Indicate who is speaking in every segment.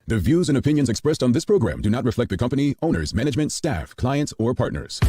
Speaker 1: The views and opinions expressed on this program do not reflect the company, owners, management, staff, clients, or partners.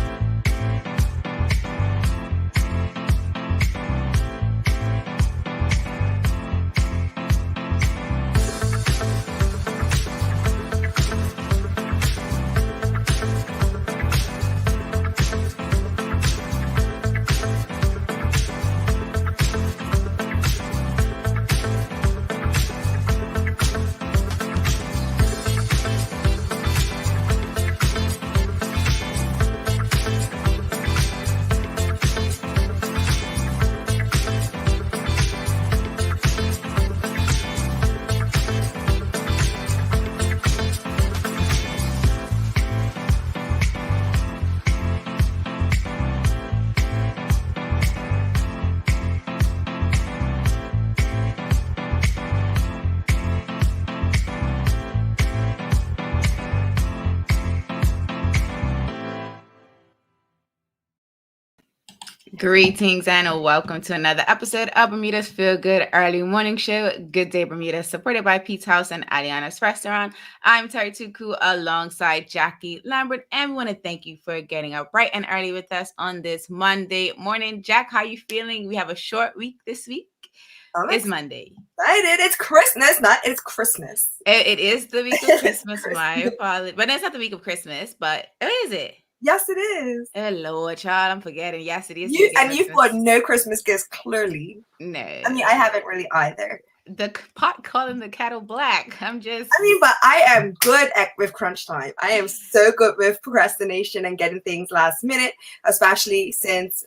Speaker 2: Greetings and welcome to another episode of Bermuda's Feel Good Early Morning Show. Good Day Bermuda, supported by Pete's House and Aliana's Restaurant. I'm Terri Tuku alongside Jackie Lambert, and we want to thank you for getting up bright and early with us on this Monday morning. Jack, how you feeling? We have a short week this week. It's Monday.
Speaker 3: Excited. It's Christmas. It's Christmas.
Speaker 2: It is the week of Christmas, my apologies. But it's not the week of Christmas, but is it?
Speaker 3: Yes, it is.
Speaker 2: Oh, Lord, child, I'm forgetting. Yes, it is.
Speaker 3: You've got no Christmas gifts, clearly.
Speaker 2: No.
Speaker 3: I mean, I haven't really either.
Speaker 2: The pot calling the kettle black.
Speaker 3: But I am good with crunch time. I am so good with procrastination and getting things last minute, especially since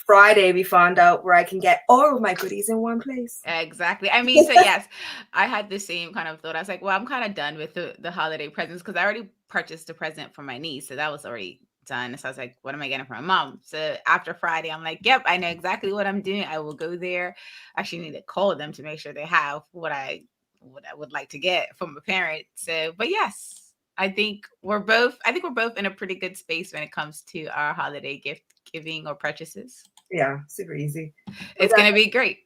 Speaker 3: Friday we found out where I can get all of my goodies in one place.
Speaker 2: Exactly. I mean, so yes, I had the same kind of thought. I was like, well, I'm kind of done with the holiday presents because I already purchased a present for my niece. So that was already done. So I was like, what am I getting for my mom? So after Friday, I'm like, yep, I know exactly what I'm doing. I will go there. I actually need to call them to make sure they have what I would like to get from a parent. So, but yes, I think we're both in a pretty good space when it comes to our holiday gift giving or purchases.
Speaker 3: Yeah, super easy.
Speaker 2: It's going to be great.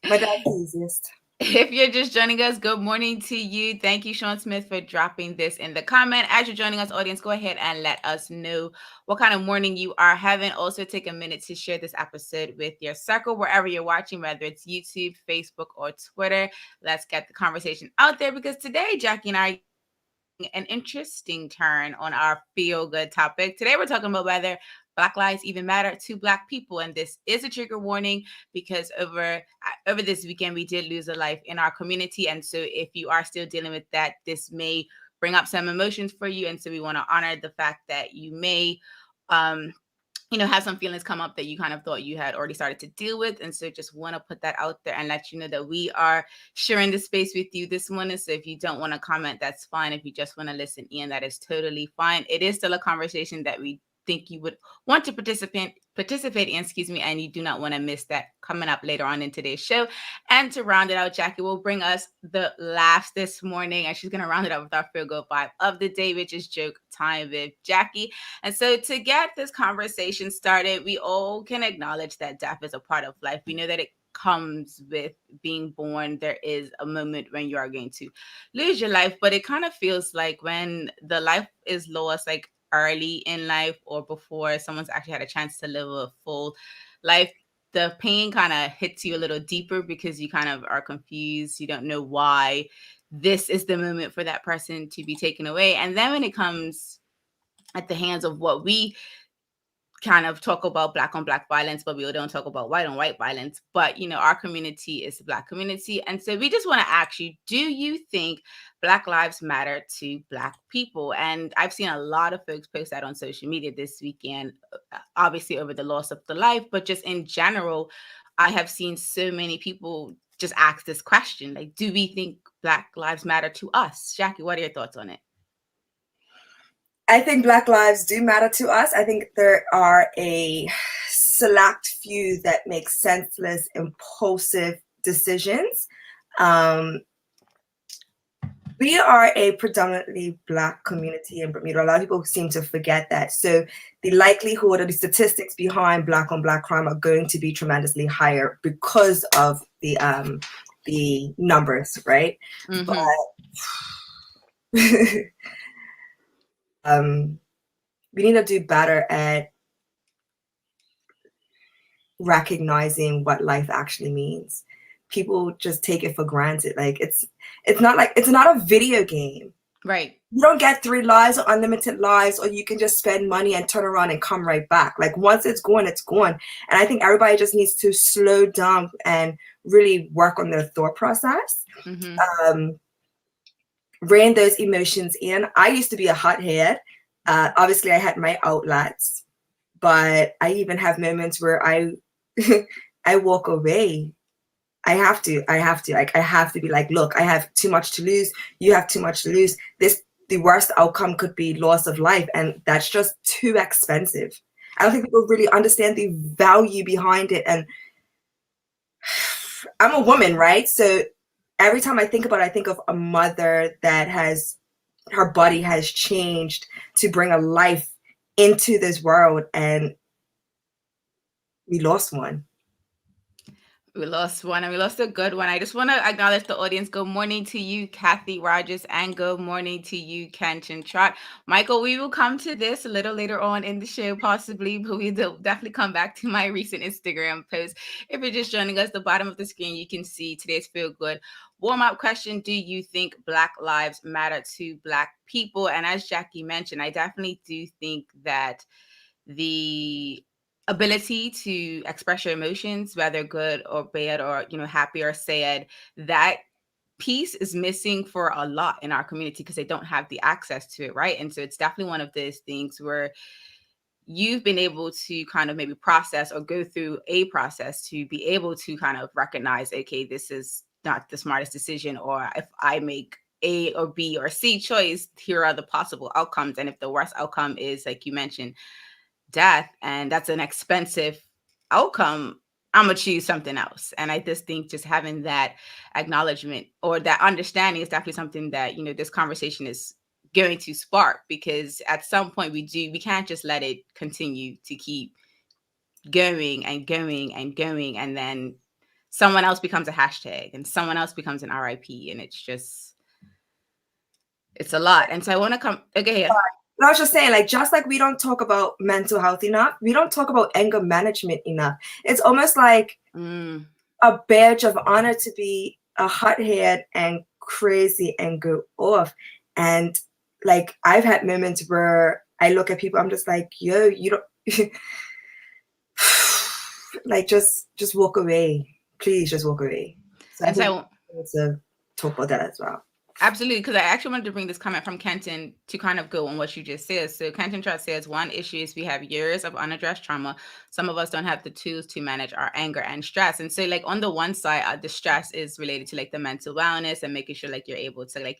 Speaker 3: My dad's the easiest.
Speaker 2: If you're just joining us, good morning to you. Thank you, Sean Smith, for dropping this in the comment. As you're joining us, audience, go ahead and let us know what kind of morning you are having. Also, take a minute to share this episode with your circle, wherever you're watching, whether it's YouTube, Facebook, or Twitter. Let's get the conversation out there because today, Jackie and I an interesting turn on our feel-good topic. Today, we're talking about whether Black lives even matter to Black people. And this is a trigger warning because over this weekend, we did lose a life in our community. And so if you are still dealing with that, this may bring up some emotions for you. And so we want to honor the fact that you may, have some feelings come up that you kind of thought you had already started to deal with. And so just want to put that out there and let you know that we are sharing this space with you this morning. So if you don't want to comment, that's fine. If you just want to listen in, that is totally fine. It is still a conversation that we think you would want to participate in, and you do not want to miss that coming up later on in today's show. And to round it out, Jackie will bring us the laughs this morning, and she's going to round it up with our Feel Good vibe of the day, which is Joke Time with Jackie. And so to get this conversation started, we all can acknowledge that death is a part of life. We know that it comes with being born. There is a moment when you are going to lose your life, but it kind of feels like when the life is lost, like early in life or before someone's actually had a chance to live a full life, the pain kind of hits you a little deeper because you kind of are confused. You don't know why this is the moment for that person to be taken away. And then when it comes at the hands of what we kind of talk about Black on Black violence, but we don't talk about white on white violence. But, our community is the Black community. And so we just want to ask you, do you think Black lives matter to Black people? And I've seen a lot of folks post that on social media this weekend, obviously over the loss of the life, but just in general, I have seen so many people just ask this question, like, do we think Black lives matter to us? Jackie, what are your thoughts on it?
Speaker 3: I think Black lives do matter to us. I think there are a select few that make senseless, impulsive decisions. We are a predominantly Black community in Bermuda. A lot of people seem to forget that. So the likelihood or the statistics behind Black on Black crime are going to be tremendously higher because of the the numbers, right?
Speaker 2: Mm-hmm.
Speaker 3: But we need to do better at recognizing what life actually means. People just take it for granted. Like it's not a video game.
Speaker 2: Right.
Speaker 3: You don't get 3 lives or unlimited lives, or you can just spend money and turn around and come right back. Like once it's gone, it's gone. And I think everybody just needs to slow down and really work on their thought process.
Speaker 2: Mm-hmm.
Speaker 3: Rein those emotions in. I used to be a hothead. Obviously, I had my outlets, but I even have moments where I walk away. I have to. Like I have to be like, look, I have too much to lose. You have too much to lose. The worst outcome could be loss of life, and that's just too expensive. I don't think people really understand the value behind it. And I'm a woman, right? So every time I think about it, I think of a mother that her body has changed to bring a life into this world, and we lost one.
Speaker 2: We lost one, and we lost a good one. I just want to acknowledge the audience. Good morning to you, Kathy Rogers, and good morning to you, Kenton Trot. Michael, we will come to this a little later on in the show, possibly, but we'll definitely come back to my recent Instagram post. If you're just joining us, the bottom of the screen, you can see today's Feel Good warm-up question. Do you think Black lives matter to Black people? And as Jackie mentioned, I definitely do think that the ability to express your emotions, whether good or bad, or happy or sad, that piece is missing for a lot in our community because they don't have the access to it, right? And so it's definitely one of those things where you've been able to kind of maybe process or go through a process to be able to kind of recognize, okay, this is not the smartest decision, or if I make A or B or C choice, here are the possible outcomes. And if the worst outcome is, like you mentioned, death, and that's an expensive outcome, I'm gonna choose something else. And I just think just having that acknowledgement or that understanding is definitely something that this conversation is going to spark, because at some point we can't just let it continue to keep going and going and going, and then someone else becomes a hashtag and someone else becomes an RIP, and it's a lot. And so I want to come again.
Speaker 3: I was just saying, like, just like we don't talk about mental health enough, we don't talk about anger management enough. It's almost like a badge of honor to be a hothead and crazy and go off. And like, I've had moments where I look at people, I'm just like, yo, you don't like, just walk away. Please just walk away. So I want to talk about that as well.
Speaker 2: Absolutely, because I actually wanted to bring this comment from Kenton to kind of go on what you just said. So Kenton Trot says, one issue is we have years of unaddressed trauma. Some of us don't have the tools to manage our anger and stress. And so like on the one side, the stress is related to like the mental wellness and making sure like you're able to like,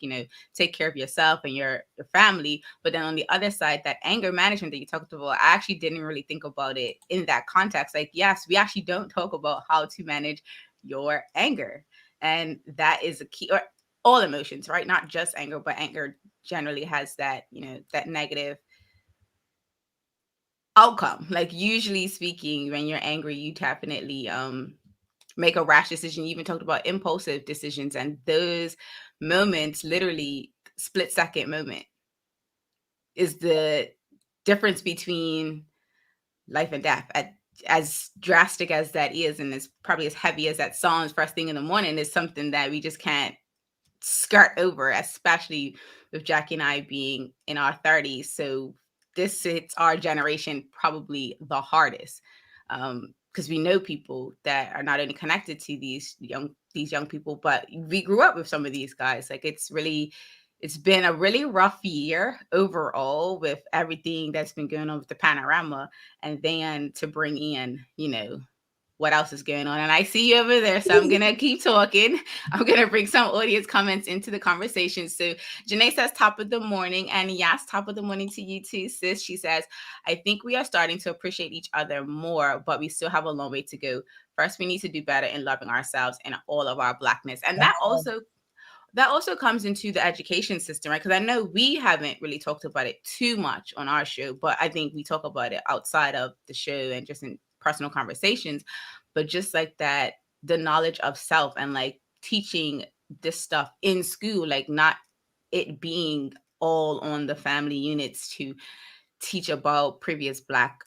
Speaker 2: take care of yourself and your family. But then on the other side, that anger management that you talked about, I actually didn't really think about it in that context. Like, yes, we actually don't talk about how to manage your anger. And that is a key, or all emotions, right? Not just anger, but anger generally has that, that negative outcome. Like usually speaking, when you're angry, you definitely make a rash decision. You even talked about impulsive decisions, and those moments, literally split second moment, is the difference between life and death. As drastic as that is, and as probably as heavy as that sounds first thing in the morning, is something that we just can't skirt over, especially with Jackie and I being in our 30s. So this hits our generation probably the hardest, because we know people that are not only connected to these young people, but we grew up with some of these guys. Like it's been a really rough year overall with everything that's been going on with the panorama, and then to bring in, what else is going on. And I see you over there, so I'm going to keep talking. I'm going to bring some audience comments into the conversation. So Janae says, top of the morning. And yes, top of the morning to you too, sis. She says, I think we are starting to appreciate each other more, but we still have a long way to go. First, we need to do better in loving ourselves and all of our Blackness. And that also comes into the education system, right? Because I know we haven't really talked about it too much on our show, but I think we talk about it outside of the show and just in personal conversations. But just like that, the knowledge of self and like teaching this stuff in school, like not it being all on the family units to teach about previous Black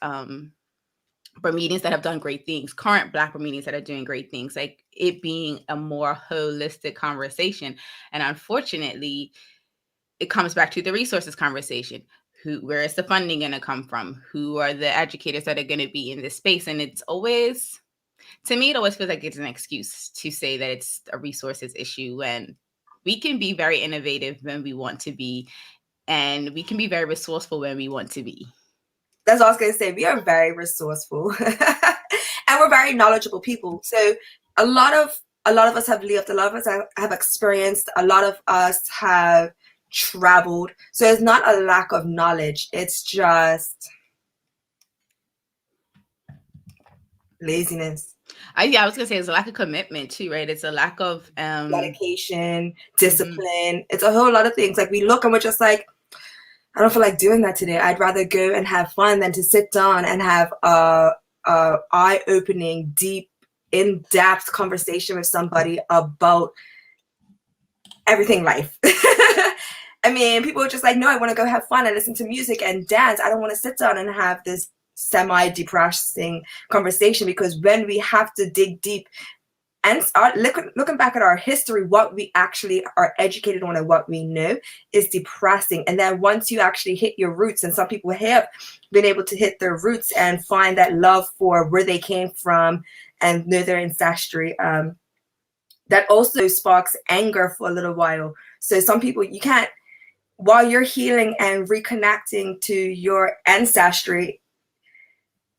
Speaker 2: Bermudians that have done great things, current Black Bermudians that are doing great things, like it being a more holistic conversation. And unfortunately, it comes back to the resources conversation. Where is the funding going to come from? Who are the educators that are going to be in this space? And it's always, to me, it always feels like it's an excuse to say that it's a resources issue, when we can be very innovative when we want to be, and we can be very resourceful when we want to be.
Speaker 3: That's what I was going to say. We are very resourceful and we're very knowledgeable people. So a lot of us have lived, a lot of us have experienced, a lot of us have traveled. So it's not a lack of knowledge. It's just laziness.
Speaker 2: I was gonna say it's a lack of commitment too, right? It's a lack of
Speaker 3: dedication, discipline. It's a whole lot of things. Like we look and we're just like, I don't feel like doing that today. I'd rather go and have fun than to sit down and have a eye-opening, deep, in-depth conversation with somebody about everything life. I mean, people are just like, no, I want to go have fun and listen to music and dance. I don't want to sit down and have this semi-depressing conversation, because when we have to dig deep and start looking back at our history, what we actually are educated on and what we know is depressing. And then once you actually hit your roots, and some people have been able to hit their roots and find that love for where they came from and know their ancestry, that also sparks anger for a little while. So some people, you can't, while you're healing and reconnecting to your ancestry,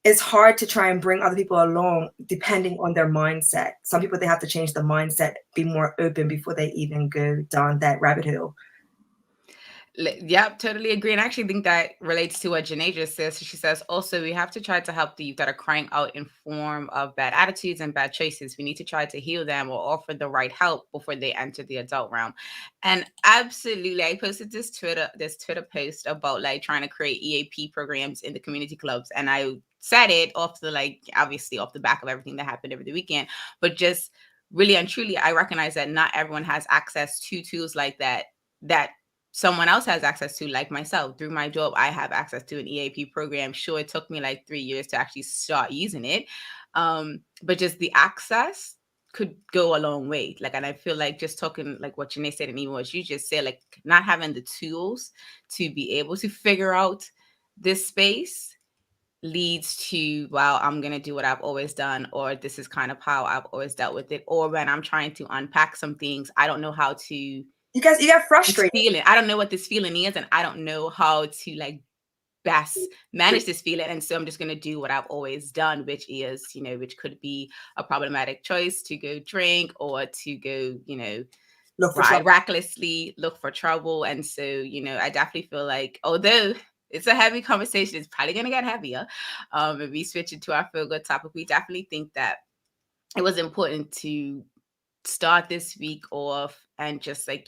Speaker 3: it's hard to try and bring other people along depending on their mindset. Some people, they have to change the mindset, be more open before they even go down that rabbit hole.
Speaker 2: Yep, totally agree. And I actually think that relates to what Janae just says. She says, also, we have to try to help the youth that are crying out in form of bad attitudes and bad choices. We need to try to heal them or offer the right help before they enter the adult realm. And absolutely, I posted this Twitter post about like trying to create EAP programs in the community clubs. And I said it off obviously off the back of everything that happened over the weekend, but just really and truly, I recognize that not everyone has access to tools like that someone else has access to, like myself. Through my job, I have access to an EAP program. Sure, it took me like 3 years to actually start using it. But just the access could go a long way. Like, and I feel like just talking like what Janae said and even what you just said, like not having the tools to be able to figure out this space leads to, well, I'm going to do what I've always done, or this is kind of how I've always dealt with it. Or when I'm trying to unpack some things, I don't know how to, you
Speaker 3: get frustrated.
Speaker 2: Feeling. I don't know what this feeling is, and I don't know how to like best manage this feeling. And so I'm just going to do what I've always done, which is, which could be a problematic choice to go drink or to go, ride recklessly, look for trouble. And so, I definitely feel like, although it's a heavy conversation, it's probably going to get heavier. If we switch it to our feel good topic, we definitely think that it was important to start this week off and just like,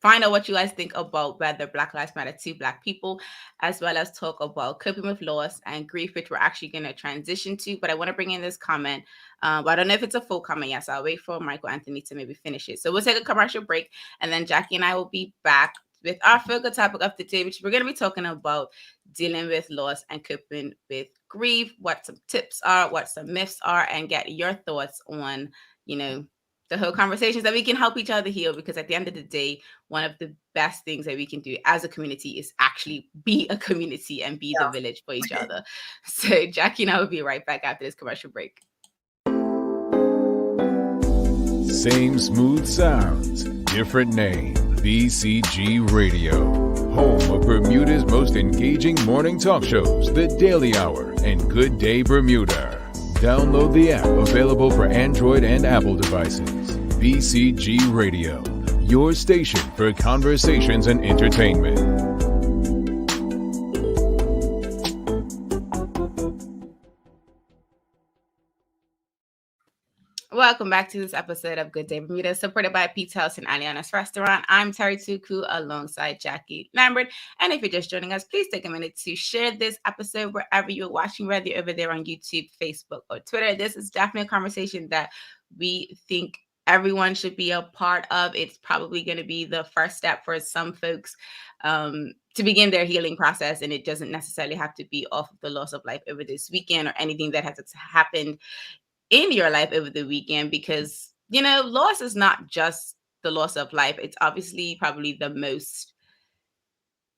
Speaker 2: find out what you guys think about whether Black Lives Matter to Black people, as well as talk about coping with loss and grief, which we're actually going to transition to. But I want to bring in this comment. But I don't know if it's a full comment yet, so I'll wait for Michael Anthony to maybe finish it. So we'll take a commercial break, and then Jackie and I will be back with our feel good topic of the day, which we're going to be talking about dealing with loss and coping with grief, what some tips are, what some myths are, and get your thoughts on, the whole conversations that we can help each other heal. Because at the end of the day, one of the best things that we can do as a community is actually be a community and be the village for each other. So Jackie and I will be right back after this commercial break.
Speaker 1: Same smooth sounds, different name. BCG Radio, home of Bermuda's most engaging morning talk shows, The Daily Hour and Good Day Bermuda. Download the app, available for Android and Apple devices. BCG Radio, your station for conversations and entertainment.
Speaker 2: Welcome back to this episode of Good Day Bermuda, supported by Pete's House and Aliana's Restaurant. I'm Terri Tuku alongside Jackie Lambert. And if you're just joining us, please take a minute to share this episode wherever you're watching, whether you're over there on YouTube, Facebook, or Twitter. This is definitely a conversation that we think everyone should be a part of. It's probably going to be the first step for some folks to begin their healing process. And it doesn't necessarily have to be off of the loss of life over this weekend or anything that has happened in your life over the weekend, because, you know, loss is not just the loss of life. It's obviously probably the most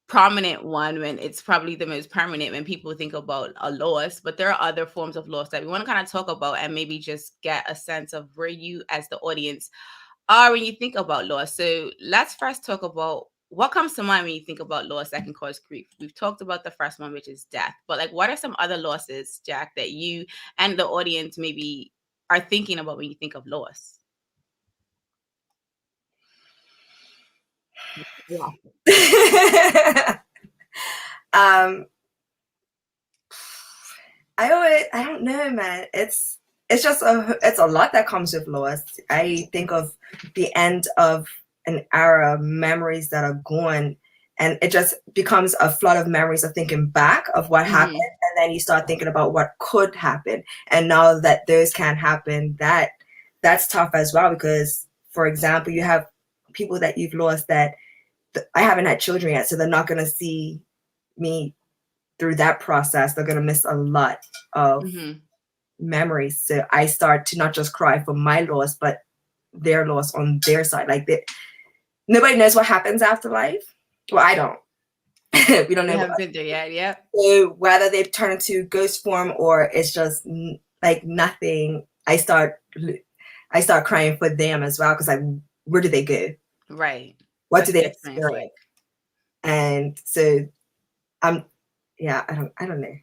Speaker 2: prominent one, when it's probably the most permanent when people think about a loss. But there are other forms of loss that we want to kind of talk about and maybe just get a sense of where you as the audience are when you think about loss. So let's first talk about what comes to mind when you think about loss that can cause grief. We've talked about the first one, which is death, but like, what are some other losses, Jack, that you and the audience maybe are thinking about when you think of loss?
Speaker 3: Yeah. I don't know, man. It's just a lot that comes with loss. I think of the end of an era, memories that are gone, and it just becomes a flood of memories of thinking back of what happened, and then you start thinking about what could happen. And now that those can't happen, that's tough as well, because, for example, you have people that you've lost that I haven't had children yet, so they're not going to see me through that process. They're going to miss a lot of memories. So I start to not just cry for my loss, but their loss on their side. Like, nobody knows what happens after life. Well, I don't. We don't know.
Speaker 2: You haven't been there yet. Yeah.
Speaker 3: So whether they turn into ghost form or it's just like nothing, I start crying for them as well, because, like, where do they go?
Speaker 2: Right.
Speaker 3: What do they experience?
Speaker 2: Like,
Speaker 3: and so I don't know.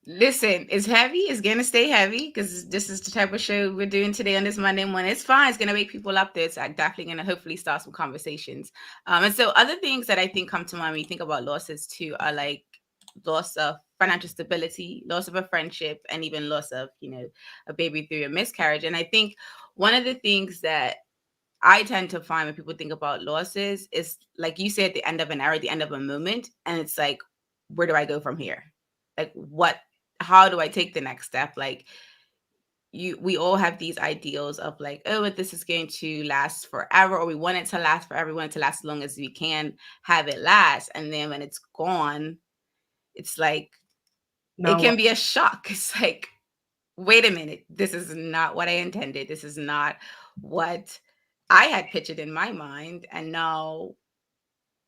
Speaker 2: Listen, it's heavy. It's gonna stay heavy because this is the type of show we're doing today on this Monday morning. It's fine. It's gonna wake people up there. It's definitely gonna hopefully start some conversations. And so other things that I think come to mind when you think about losses too are like loss of financial stability, loss of a friendship, and even loss of, you know, a baby through a miscarriage. And I think one of the things that I tend to find when people think about losses is, like you said, the end of an era, the end of a moment. And it's like, where do I go from here? Like, how do I take the next step? Like, we all have these ideals of like, oh, this is going to last forever, or we want it to last forever. We want it to last as long as we can have it last. And then when it's gone, it's like, it can be a shock. It's like, wait a minute, this is not what I intended. This is not what I had pictured in my mind. And now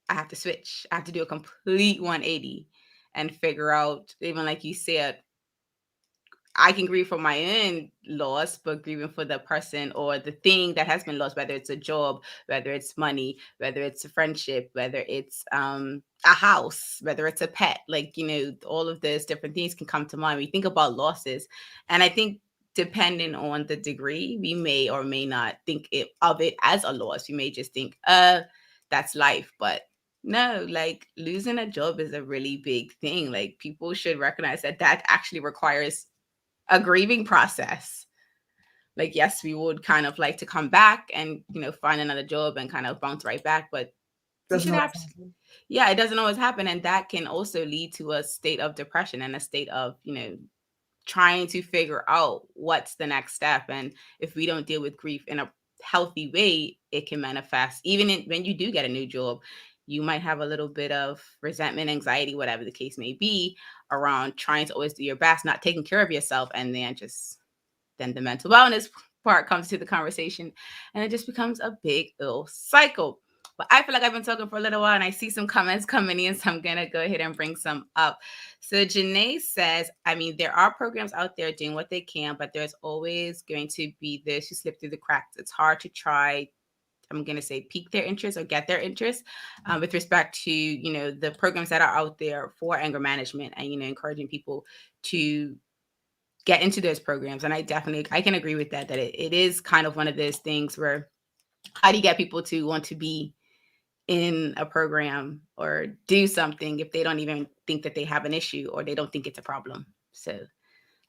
Speaker 2: I have to switch. I have to do a complete 180 and figure out, even like you said, I can grieve for my own loss, but grieving for the person or the thing that has been lost, whether it's a job, whether it's money, whether it's a friendship, whether it's a house, whether it's a pet, like, you know, all of those different things can come to mind when you think about losses. And I think depending on the degree, we may or may not think of it as a loss. We may just think, that's life. But no, like, losing a job is a really big thing. Like, people should recognize that actually requires a grieving process. Like, yes, we would kind of like to come back and, you know, find another job and kind of bounce right back, but it doesn't always happen. And that can also lead to a state of depression and a state of, you know, trying to figure out what's the next step. And if we don't deal with grief in a healthy way, it can manifest even when you do get a new job. You might have a little bit of resentment, anxiety, whatever the case may be, around trying to always do your best, not taking care of yourself. And then the mental wellness part comes to the conversation, and it just becomes a big ill cycle. But I feel like I've been talking for a little while and I see some comments coming in, so I'm going to go ahead and bring some up. So Janae says, I mean, there are programs out there doing what they can, but there's always going to be those who slip through the cracks. It's hard to try, I'm going to say, pique their interest or get their interest with respect to, you know, the programs that are out there for anger management and, you know, encouraging people to get into those programs. And I can agree with that it is kind of one of those things where, how do you get people to want to be in a program or do something if they don't even think that they have an issue or they don't think it's a problem? So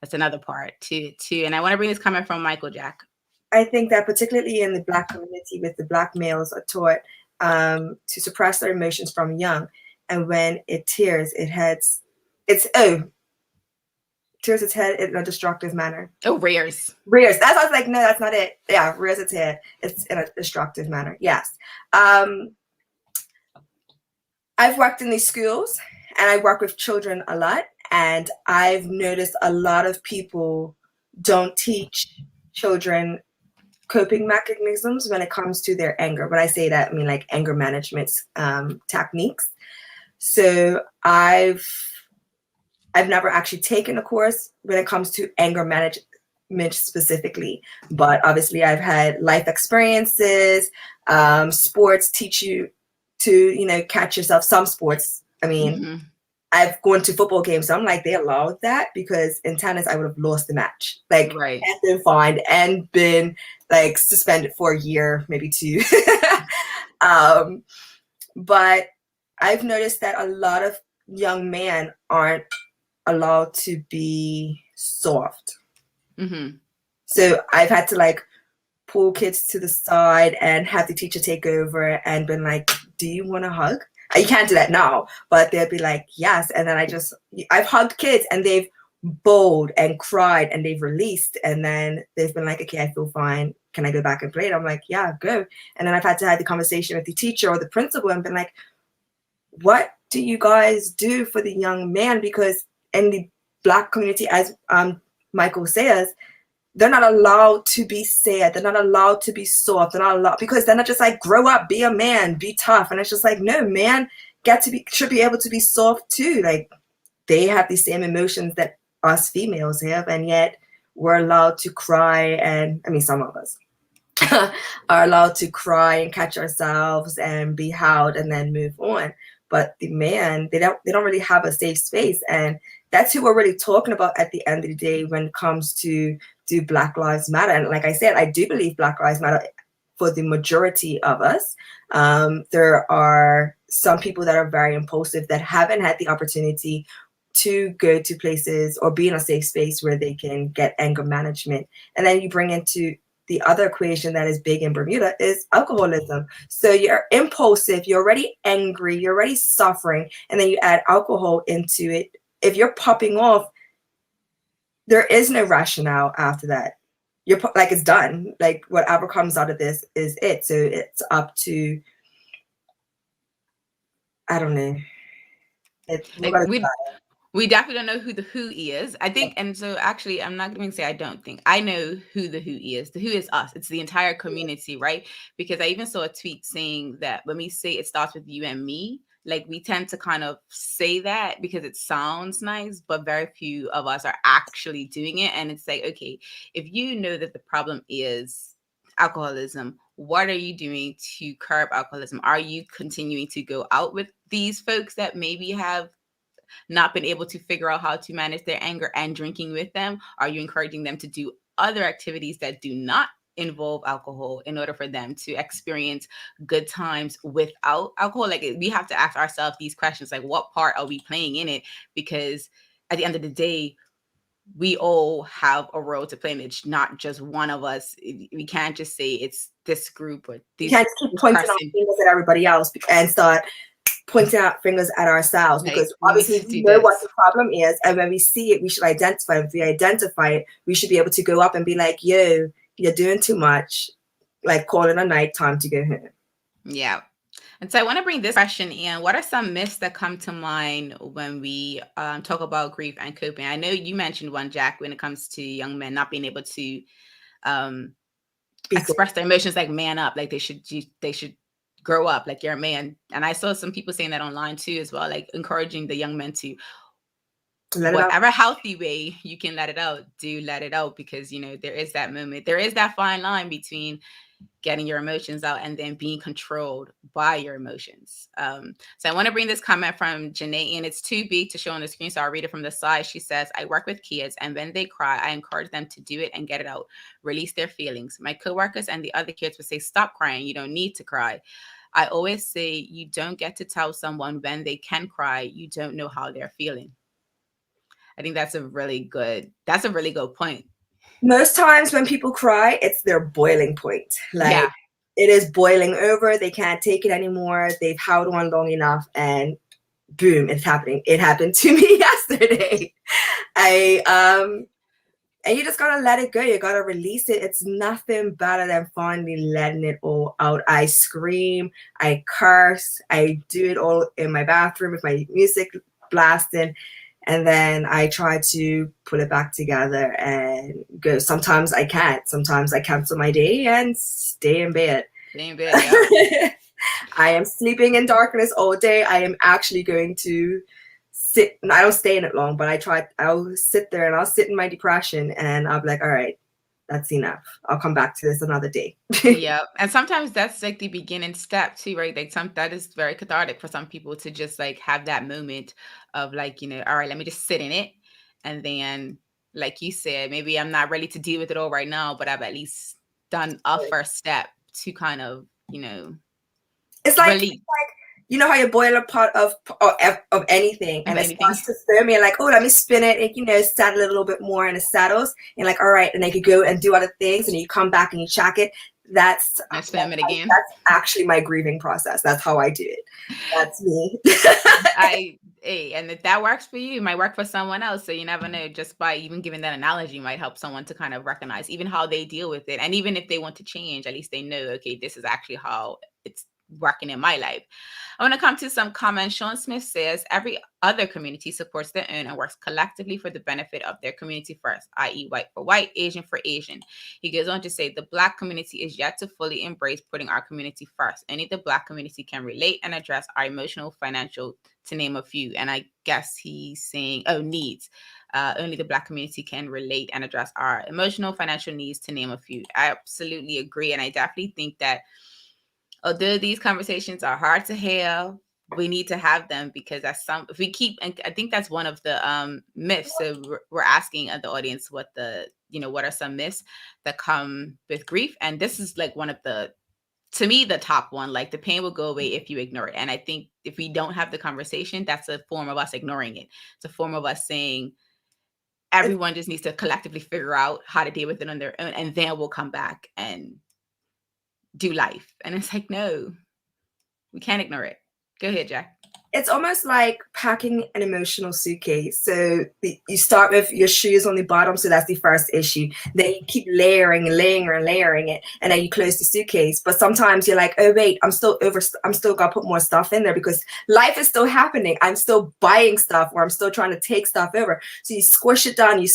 Speaker 2: that's another part too. And I want to bring this comment from Michael Jack.
Speaker 3: I think that particularly in the Black community, with the Black males are taught to suppress their emotions from young. And when it tears, it's tears its head in a destructive manner.
Speaker 2: Oh, rears.
Speaker 3: Rears. That's I was like, no, that's not it. Yeah, rears its head. It's in a destructive manner. Yes. I've worked in these schools and I work with children a lot, and I've noticed a lot of people don't teach children coping mechanisms when it comes to their anger. When I say that, I mean like anger management techniques. So I've never actually taken a course when it comes to anger management specifically, but obviously I've had life experiences. Sports teach you to, catch yourself. Some sports, I mean, I've gone to football games, so I'm like, they allowed that, because in tennis I would have lost the match, like,
Speaker 2: right,
Speaker 3: and been fined and been like suspended for a year, maybe 2. But I've noticed that a lot of young men aren't allowed to be soft. So I've had to like pull kids to the side and have the teacher take over and been like, do you want a hug? You can't do that now, but they'll be like, yes. And then I've hugged kids and they've bawled and cried and they've released. And then they've been like, okay, I feel fine. Can I go back and play it? I'm like, yeah, go. And then I've had to have the conversation with the teacher or the principal and been like, what do you guys do for the young man? Because in the Black community, as Michael says, they're not allowed to be sad. They're not allowed to be soft. They're not allowed, because they're not just like, grow up, be a man, be tough. And it's just like, no, man should be able to be soft too. Like, they have the same emotions that us females have, and yet we're allowed to cry. And I mean, some of us are allowed to cry and catch ourselves and be howled and then move on. But the man, they don't really have a safe space. And that's who we're really talking about at the end of the day when it comes to do Black Lives Matter. And like I said, I do believe Black Lives Matter for the majority of us. There are some people that are very impulsive that haven't had the opportunity to go to places or be in a safe space where they can get anger management. And then you bring into the other equation that is big in Bermuda is alcoholism. So you're impulsive, you're already angry, you're already suffering, and then you add alcohol into it. If you're popping off, there is no rationale after that. You're like, it's done. Like, whatever comes out of this is it. So it's up to, I don't know.
Speaker 2: We definitely don't know who the who is. I think, and so actually, I'm not going to say I don't think. I know who the who is. The who is us. It's the entire community, right? Because I even saw a tweet saying that when we say it starts with you and me, like, we tend to kind of say that because it sounds nice, but very few of us are actually doing it. And it's like, okay, if you know that the problem is alcoholism, what are you doing to curb alcoholism? Are you continuing to go out with these folks that maybe have not been able to figure out how to manage their anger and drinking with them? Are you encouraging them to do other activities that do not involve alcohol in order for them to experience good times without alcohol? Like, we have to ask ourselves these questions, like, what part are we playing in it? Because at the end of the day, we all have a role to play, and it's not just one of us. We can't just say it's this group or these. You can't keep
Speaker 3: pointing out fingers at everybody else and start pointing out fingers at ourselves, because obviously we know what the problem is, and when we see it, we should identify it. If we identify it, we should be able to go up and be like, yo, you're doing too much, like, call it a night, time to go home.
Speaker 2: Yeah. And so I want to bring this question in. What are some myths that come to mind when we talk about grief and coping? I know you mentioned one, Jack, when it comes to young men not being able to express their emotions, like, man up, like they should grow up, like, you're a man. And I saw some people saying that online too as well, like encouraging the young men to whatever healthy way you can let it out, do let it out, because there is that moment, there is that fine line between getting your emotions out and then being controlled by your emotions. So I want to bring this comment from Janae, and it's too big to show on the screen, so I'll read it from the side. She says, I work with kids, and when they cry, I encourage them to do it and get it out, release their feelings. My coworkers and the other kids would say, stop crying, you don't need to cry. I always say, you don't get to tell someone when they can cry, you don't know how they're feeling. I think that's a really good point.
Speaker 3: Most times when people cry, it's their boiling point. Like, it is boiling over. They can't take it anymore. They've held on long enough, and boom, it's happening. It happened to me yesterday. And you just gotta let it go. You gotta release it. It's nothing better than finally letting it all out. I scream, I curse, I do it all in my bathroom with my music blasting, and then I try to put it back together and go. Sometimes I can't. Sometimes I cancel my day and stay in bed.
Speaker 2: Yeah.
Speaker 3: I am sleeping in darkness all day. I am actually going to sit. I don't stay in it long, but I'll sit there and I'll sit in my depression and I'll be like, all right, that's enough. I'll come back to this another day.
Speaker 2: Yeah. And sometimes that's like the beginning step too, right? Like that is very cathartic for some people to just like have that moment of like, all right, let me just sit in it. And then, like you said, maybe I'm not ready to deal with it all right now, but I've at least done a first step to kind of,
Speaker 3: it's like, you know how you boil a pot of anything and it starts to stir me and like, oh, let me spin it and, settle it a little bit more and it settles and like, all right, and then you go and do other things and you come back and you check it. That's actually my grieving process. That's how I do it. That's me.
Speaker 2: And if that works for you, it might work for someone else. So you never know. Just by even giving that analogy might help someone to kind of recognize even how they deal with it. And even if they want to change, at least they know, okay, this is actually how it's working in my life. I want to come to some comments. Sean Smith says every other community supports their own and works collectively for the benefit of their community first, i.e. white for white, Asian for Asian. He goes on to say the Black community is yet to fully embrace putting our community first. Only the Black community can relate and address our emotional, financial, to name a few. And I guess he's saying, needs. Only the Black community can relate and address our emotional, financial needs, to name a few. I absolutely agree. And I definitely think that although these conversations are hard to have, we need to have them because and I think that's one of the myths. So we're asking the audience what are some myths that come with grief. And this is like one of to me, the top one, like the pain will go away if you ignore it. And I think if we don't have the conversation, that's a form of us ignoring it. It's a form of us saying everyone just needs to collectively figure out how to deal with it on their own. And then we'll come back and do life. And it's like, no, we can't ignore it. Go ahead, Jack.
Speaker 3: It's almost like packing an emotional suitcase. So you start with your shoes on the bottom, so that's the first issue. Then you keep layering it, and then you close the suitcase. But sometimes you're like, oh wait, I'm still gonna put more stuff in there because life is still happening. I'm still buying stuff, or I'm still trying to take stuff over. So you squish it down, you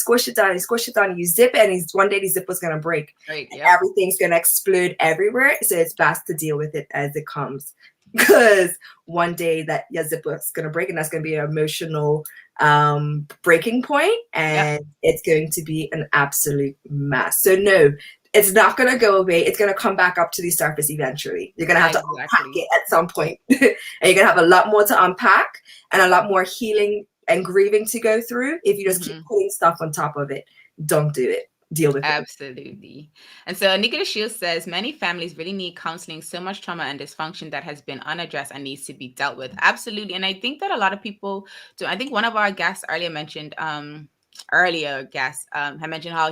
Speaker 3: zip it, and one day the zipper's gonna break.
Speaker 2: Right, yep.
Speaker 3: Everything's gonna explode everywhere. So it's best to deal with it as it comes. Because one day that your zipper is going to break, and that's going to be an emotional breaking point, and it's going to be an absolute mess. So no, it's not going to go away. It's going to come back up to the surface eventually. You're going to have to unpack it at some point. And you're going to have a lot more to unpack and a lot more healing and grieving to go through if you just keep putting stuff on top of it. Don't do it. Deal with it.
Speaker 2: Absolutely. And so Nikita Shields says many families really need counseling. So much trauma and dysfunction that has been unaddressed and needs to be dealt with. Absolutely. And I think that a lot of people do. I think one of our guests had mentioned how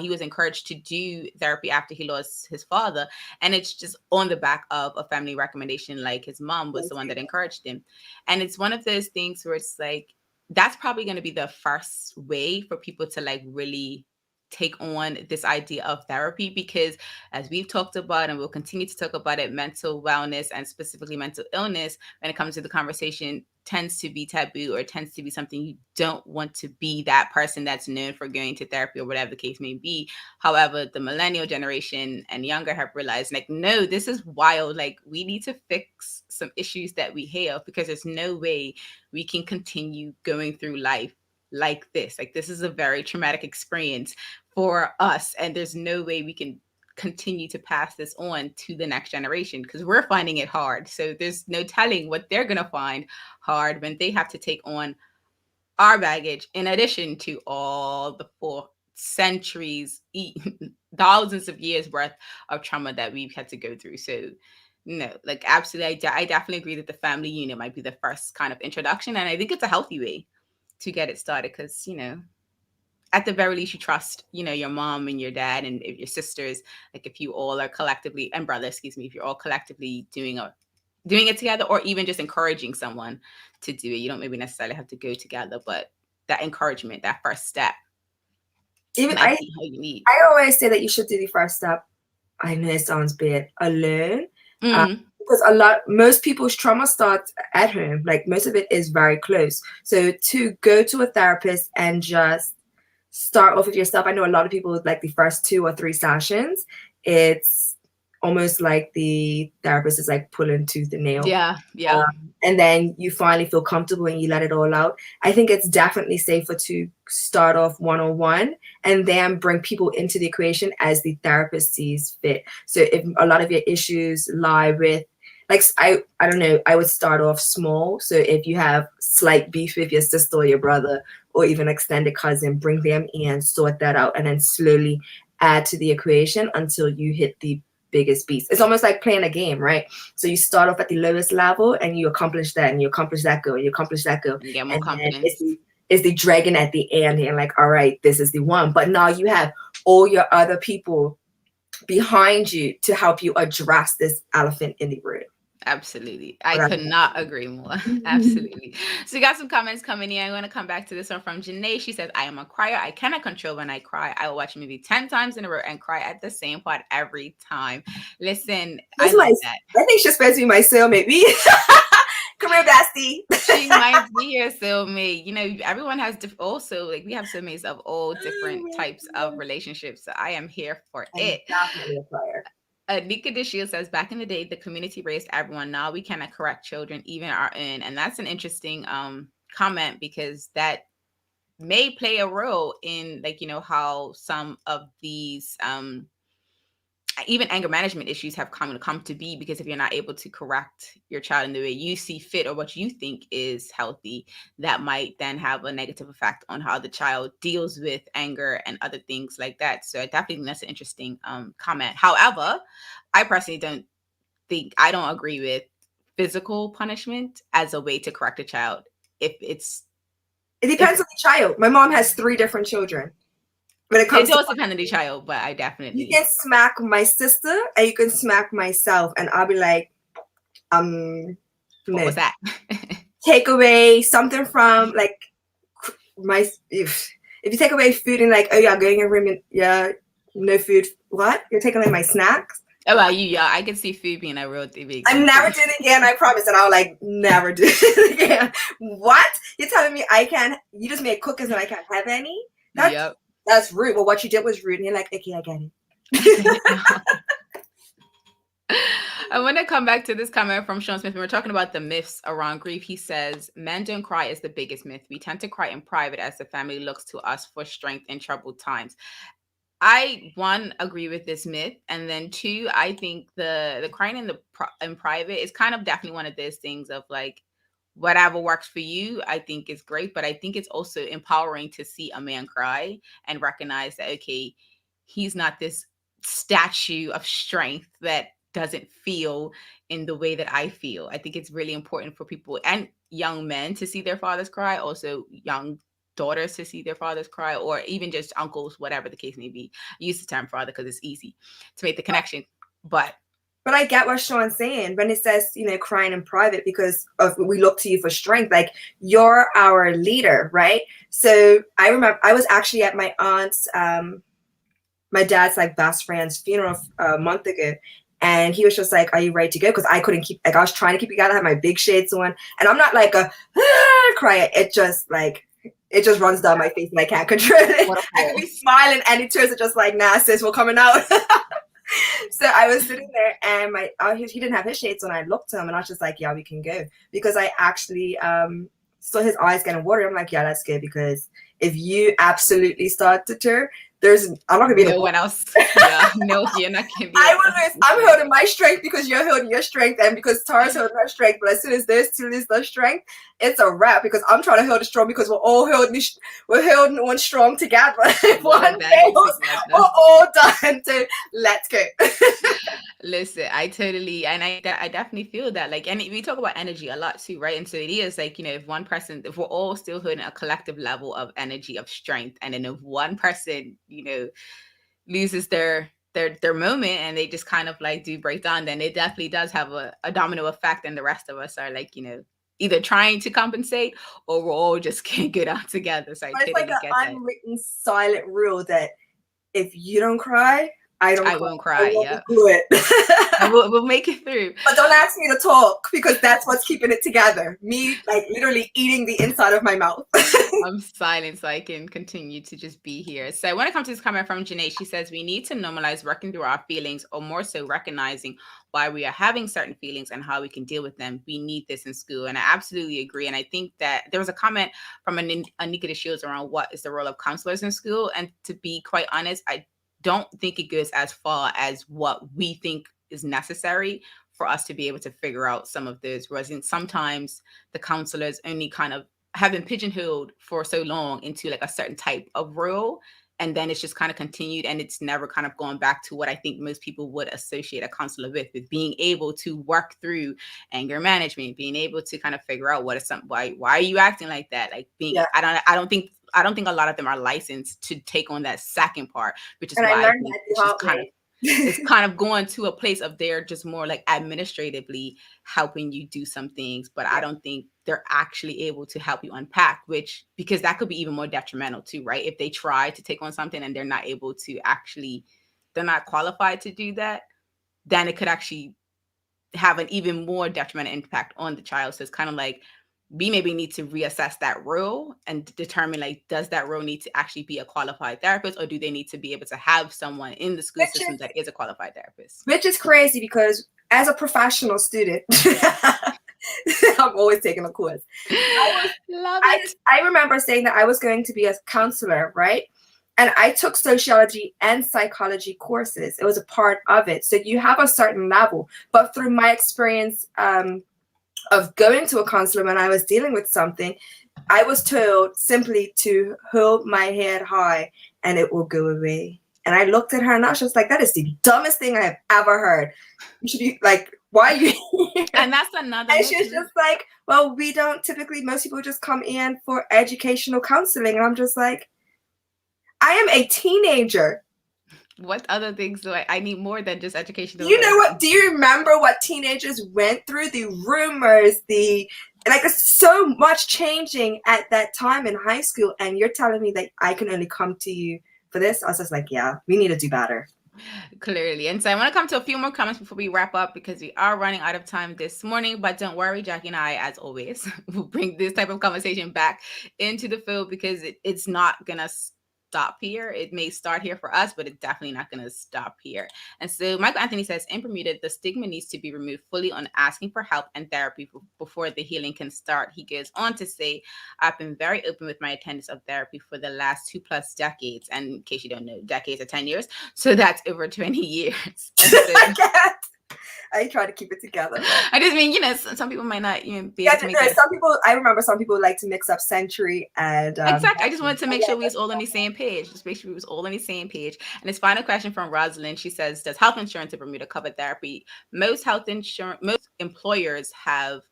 Speaker 2: he was encouraged to do therapy after he lost his father. And it's just on the back of a family recommendation, like his mom was the one that encouraged him. And it's one of those things where it's like, that's probably going to be the first way for people to like really take on this idea of therapy, because as we've talked about and we'll continue to talk about it, mental wellness and specifically mental illness, when it comes to the conversation, tends to be taboo or tends to be something you don't want to be that person that's known for going to therapy or whatever the case may be. However, the millennial generation and younger have realized like, no, this is wild. Like we need to fix some issues that we have, because there's no way we can continue going through life like this. Like this is a very traumatic experience for us, and there's no way we can continue to pass this on to the next generation, because we're finding it hard. So there's no telling what they're going to find hard when they have to take on our baggage, in addition to all the 4 centuries, thousands of years worth of trauma that we've had to go through. So no, like absolutely, I definitely agree that the family unit might be the first kind of introduction. And I think it's a healthy way to get it started, because, at the very least, you trust, your mom and your dad and your sisters. Like if you all are collectively, and brother, excuse me, if you're all collectively doing it together, or even just encouraging someone to do it. You don't maybe necessarily have to go together, but that encouragement, that first step.
Speaker 3: Even
Speaker 2: Might be how you need.
Speaker 3: I always say that you should do the first step. I know it sounds bad, alone. Because most people's trauma starts at home. Like most of it is very close. So to go to a therapist and just start off with yourself. I know a lot of people like the first 2 or 3 sessions. It's almost like the therapist is like pulling tooth and nail.
Speaker 2: Yeah.
Speaker 3: And then you finally feel comfortable and you let it all out. I think it's definitely safer to start off one-on-one and then bring people into the equation as the therapist sees fit. So if a lot of your issues lie with, like, I don't know, I would start off small. So if you have slight beef with your sister or your brother or even extended cousin, bring them in, sort that out, and then slowly add to the equation until you hit the biggest beast. It's almost like playing a game, right? So you start off at the lowest level and you accomplish that and you accomplish that goal and you accomplish that goal.
Speaker 2: You get more confidence.
Speaker 3: It's the dragon at the end and like, all right, this is the one. But now you have all your other people behind you to help you address this elephant in the room.
Speaker 2: Absolutely. I could not agree more. Absolutely. So we got some comments coming in. I'm going to come back to this one from Janae. She says, I am a crier. I cannot control when I cry. I will watch a movie 10 times in a row and cry at the same part every time. Listen, I love that.
Speaker 3: I think she's supposed to be my soulmate. Come here, Basti.
Speaker 2: She might be your soulmate. You know, everyone has also, like, we have soulmates of all different types of relationships. So I am here for it.
Speaker 3: Definitely a crier.
Speaker 2: Nika Deshil says, back in the day, the community raised everyone. Now we cannot correct children, even our own. And that's an interesting comment, because that may play a role in, like, you know, how some of these even anger management issues have come to be, because if you're not able to correct your child in the way you see fit or what you think is healthy, that might then have a negative effect on how the child deals with anger and other things like that. So I definitely think that's an interesting comment. However, I personally I don't agree with physical punishment as a way to correct a child. It
Speaker 3: depends on the child. My mom has 3 different children. When it
Speaker 2: does depend on the child, but I definitely.
Speaker 3: You can smack my sister and you can smack myself, and I'll be like,
Speaker 2: what was that?
Speaker 3: Take away something from like if you take away food and like, oh yeah, going in your room and yeah, no food. What? You're taking away my snacks?
Speaker 2: Oh, well, yeah, I can see food being a real big.
Speaker 3: I'm never doing it again, I promise. And I'll like never do it again. What? You're telling me you just made cookies and I can't have any? That's rude. Well, what you did was rude. And you're like, okay, I get it.
Speaker 2: I want to come back to this comment from Sean Smith. When we're talking about the myths around grief, he says, men don't cry is the biggest myth. We tend to cry in private as the family looks to us for strength in troubled times. I, 1, agree with this myth. And then 2, I think the crying in private is kind of definitely one of those things of like, whatever works for you, I think is great. But I think it's also empowering to see a man cry and recognize that, okay, he's not this statue of strength that doesn't feel in the way that I feel. I think it's really important for people and young men to see their fathers cry, also young daughters to see their fathers cry, or even just uncles, whatever the case may be. I use the term father because it's easy to make the connection. But
Speaker 3: I get what Sean's saying when it says, you know, crying in private because we look to you for strength. Like, you're our leader, right? So I remember I was actually at my aunt's, my dad's like best friend's funeral a month ago. And he was just like, are you ready to go? Because I couldn't keep, like, I was trying to keep together. I had my big shades on. And I'm not like a crier. It just runs down my face and I can't control it. I can be smiling and the tears are just like, nah, sis, we're coming out. So I was sitting there and he didn't have his shades on. I looked at him and I was just like, yeah, we can go. Because I actually saw his eyes getting watery. I'm like, yeah, that's good. Because if you absolutely start to tear, I'm not gonna be
Speaker 2: no one else. Yeah, no, you're not gonna be.
Speaker 3: I'm holding my strength because you're holding your strength, and because Tara's holding her strength. But as soon as there's two lose their strength, it's a wrap. Because I'm trying to hold it strong because we're holding on strong together. One fails, we're all done. So let's go.
Speaker 2: Listen, I definitely feel that. Like, and we talk about energy a lot too, right? And so it is like, you know, if we're all still holding a collective level of energy, of strength, and then if one person, you know, loses their moment and they just kind of like do break down, then it definitely does have a domino effect, and the rest of us are like, you know, either trying to compensate or we're all just can't get out together. So I
Speaker 3: But it's
Speaker 2: totally
Speaker 3: like
Speaker 2: get
Speaker 3: an
Speaker 2: that.
Speaker 3: unwritten silent rule that if you don't cry, I
Speaker 2: won't cry. Yeah,
Speaker 3: good.
Speaker 2: and we'll make it through.
Speaker 3: But don't ask me to talk because that's what's keeping it together. Me, like literally eating the inside of my mouth.
Speaker 2: I'm silent so I can continue to just be here. So when it comes to this comment from Janae, she says we need to normalize working through our feelings, or more so recognizing why we are having certain feelings and how we can deal with them. We need this in school. And I absolutely agree. And I think that there was a comment from Anika de Shields around what is the role of counselors in school. And to be quite honest, I don't think it goes as far as what we think is necessary for us to be able to figure out some of those. Whereas sometimes the counselors only kind of have been pigeonholed for so long into like a certain type of role, and then it's just kind of continued, and it's never kind of gone back to what I think most people would associate a counselor with being able to work through anger management, being able to kind of figure out what is why are you acting like that, like being I don't think a lot of them are licensed to take on that second part, which is
Speaker 3: and
Speaker 2: why
Speaker 3: I learned that
Speaker 2: it's just kind of it's kind of going to a place of they're just more like administratively helping you do some things, but I don't think they're actually able to help you unpack, because that could be even more detrimental too, right? If they try to take on something and they're not able to they're not qualified to do that, then it could actually have an even more detrimental impact on the child. So it's kind of like we maybe need to reassess that role and determine, like, does that role need to actually be a qualified therapist, or do they need to be able to have someone in the school system that is a qualified therapist?
Speaker 3: Which is crazy because as a professional student, I'm always taking a course. I remember saying that I was going to be a counselor, right? And I took sociology and psychology courses. It was a part of it. So you have a certain level. But through my experience of going to a counselor when I was dealing with something, I was told simply to hold my head high and it will go away. And I looked at her and I was just like, that is the dumbest thing I have ever heard. You should be like, why are you here?
Speaker 2: And that's another.
Speaker 3: And she's just like, well, we don't typically, most people just come in for educational counseling. And I'm just like, I am a teenager.
Speaker 2: What other things do I need more than just educational?
Speaker 3: You know what? Do you remember what teenagers went through? The rumors, there's so much changing at that time in high school. And you're telling me that I can only come to you for this? I was just like, yeah, we need to do better.
Speaker 2: Clearly. And so I want to come to a few more comments before we wrap up, because we are running out of time this morning. But don't worry, Jacky and I, as always, will bring this type of conversation back into the field, because it's not going to stop here. It may start here for us, but it's definitely not going to stop here. And so Michael Anthony says, in Bermuda, the stigma needs to be removed fully on asking for help and therapy before the healing can start. He goes on to say, I've been very open with my attendance of therapy for the last 2+ decades. And in case you don't know, decades are 10 years. So that's over 20 years.
Speaker 3: I try to keep it together.
Speaker 2: I just mean, some people might not be able to make
Speaker 3: some people, I remember some people like to mix up century and
Speaker 2: exactly. I just wanted to make sure we was all on the same page. Just make sure we was all on the same page. And this final question from Rosalind, she says, does health insurance in Bermuda cover therapy? Most employers have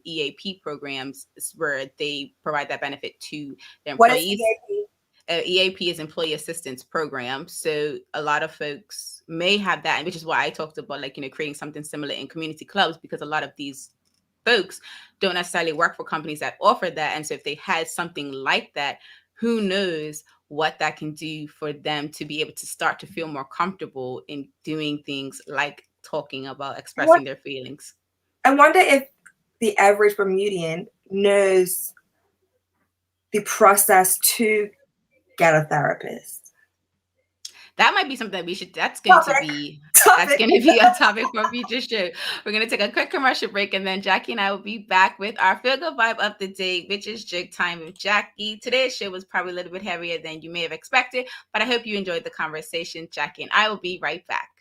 Speaker 2: EAP programs where they provide that benefit to their employees.
Speaker 3: What is EAP?
Speaker 2: EAP is Employee Assistance Program. So a lot of folks may have that, which is why I talked about creating something similar in community clubs, because a lot of these folks don't necessarily work for companies that offer that. And so if they had something like that, who knows what that can do for them to be able to start to feel more comfortable in doing things like talking about expressing their feelings.
Speaker 3: I wonder if the average Bermudian knows the process to get a therapist.
Speaker 2: That might be something that that's going to be a topic for a future show. We're going to take a quick commercial break, and then Jacky and I will be back with our Feel Good Vibe of the day, which is Joke Time with Jacky. Today's show was probably a little bit heavier than you may have expected, but I hope you enjoyed the conversation. Jacky and I will be right back.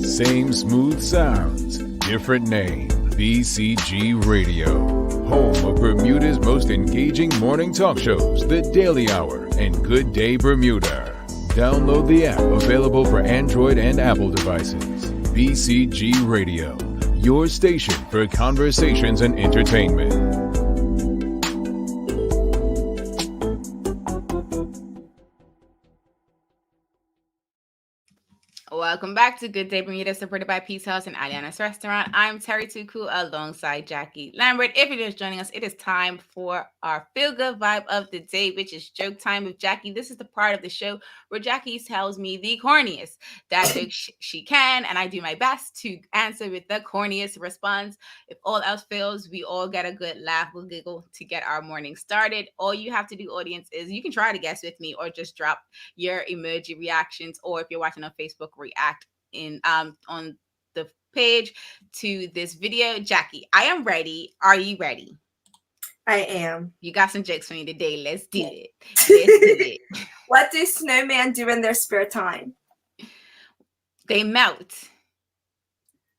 Speaker 1: Same smooth sounds, different name. BCG Radio, home of Bermuda's most engaging morning talk shows, The Daily Hour and Good Day Bermuda. Download the app, available for Android and Apple devices. BCG Radio, your station for conversations and entertainment.
Speaker 2: Welcome back to Good Day Bermuda, supported by Peace House and Aliana's Restaurant. I'm Terri Tuku alongside Jackie Lambert. If you're just joining us, it is time for our feel good vibe of the day, which is joke time with Jackie. This is the part of the show where Jackie tells me the corniest dad joke she can, and I do my best to answer with the corniest response. If all else fails, we all get a good laugh, we'll giggle to get our morning started. All you have to do, audience, is you can try to guess with me or just drop your emoji reactions, or if you're watching on Facebook, react in on the page to this video. Jackie, I am ready. Are you ready?
Speaker 3: I am.
Speaker 2: You got some jokes for me today. Let's do it. Let's do it.
Speaker 3: What do snowmen do in their spare time?
Speaker 2: They melt.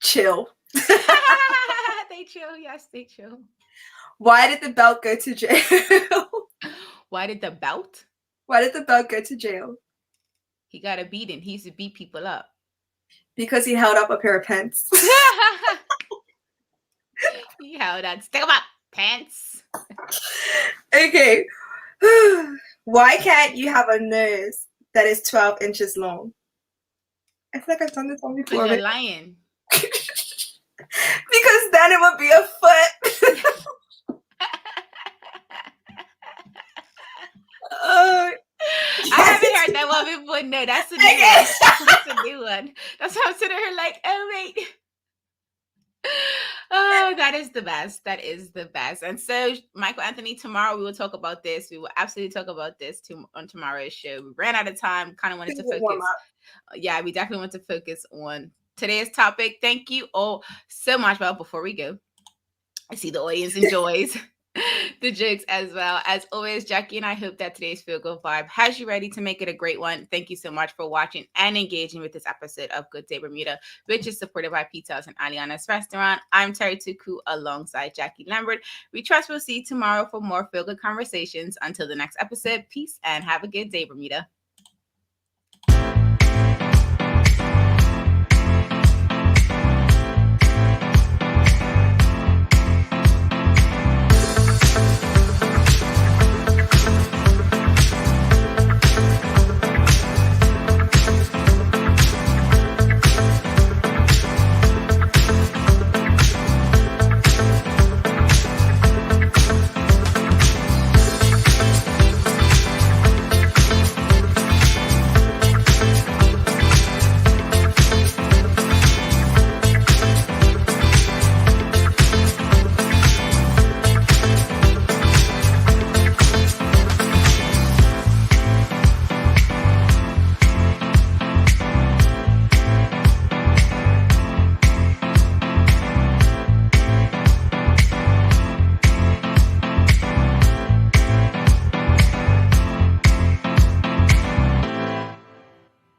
Speaker 3: Chill.
Speaker 2: They chill. Yes, they chill.
Speaker 3: Why did the belt go to jail?
Speaker 2: Why did the belt?
Speaker 3: Why did the belt go to jail?
Speaker 2: He got a beating. He used to beat people up.
Speaker 3: Because he held up a pair of pants.
Speaker 2: He held up. Stick 'em up. Pants.
Speaker 3: Okay. Why can't you have a nose that is 12 inches long? I feel like I've done this one before.
Speaker 2: Because you're lying.
Speaker 3: Because then it would be a foot.
Speaker 2: I haven't heard that one before. No, that's a new one. That's a new one. That's how I'm sitting here like, oh, wait. Oh, that is the best. That is the best. And so, Michael Anthony, tomorrow we will talk about this. We will absolutely talk about this on tomorrow's show. We ran out of time. Kind of wanted to focus. Yeah, we definitely want to focus on today's topic. Thank you all so much. Well, before we go, I see the audience enjoys the jokes as well. As always, Jackie and I hope that today's Feel Good Vibe has you ready to make it a great one. Thank you so much for watching and engaging with this episode of Good Day Bermuda, which is supported by Peace House and Aliana's Restaurant. I'm Terri Tuku alongside Jackie Lambert. We trust we'll see you tomorrow for more Feel Good conversations. Until the next episode, peace and have a good day, Bermuda.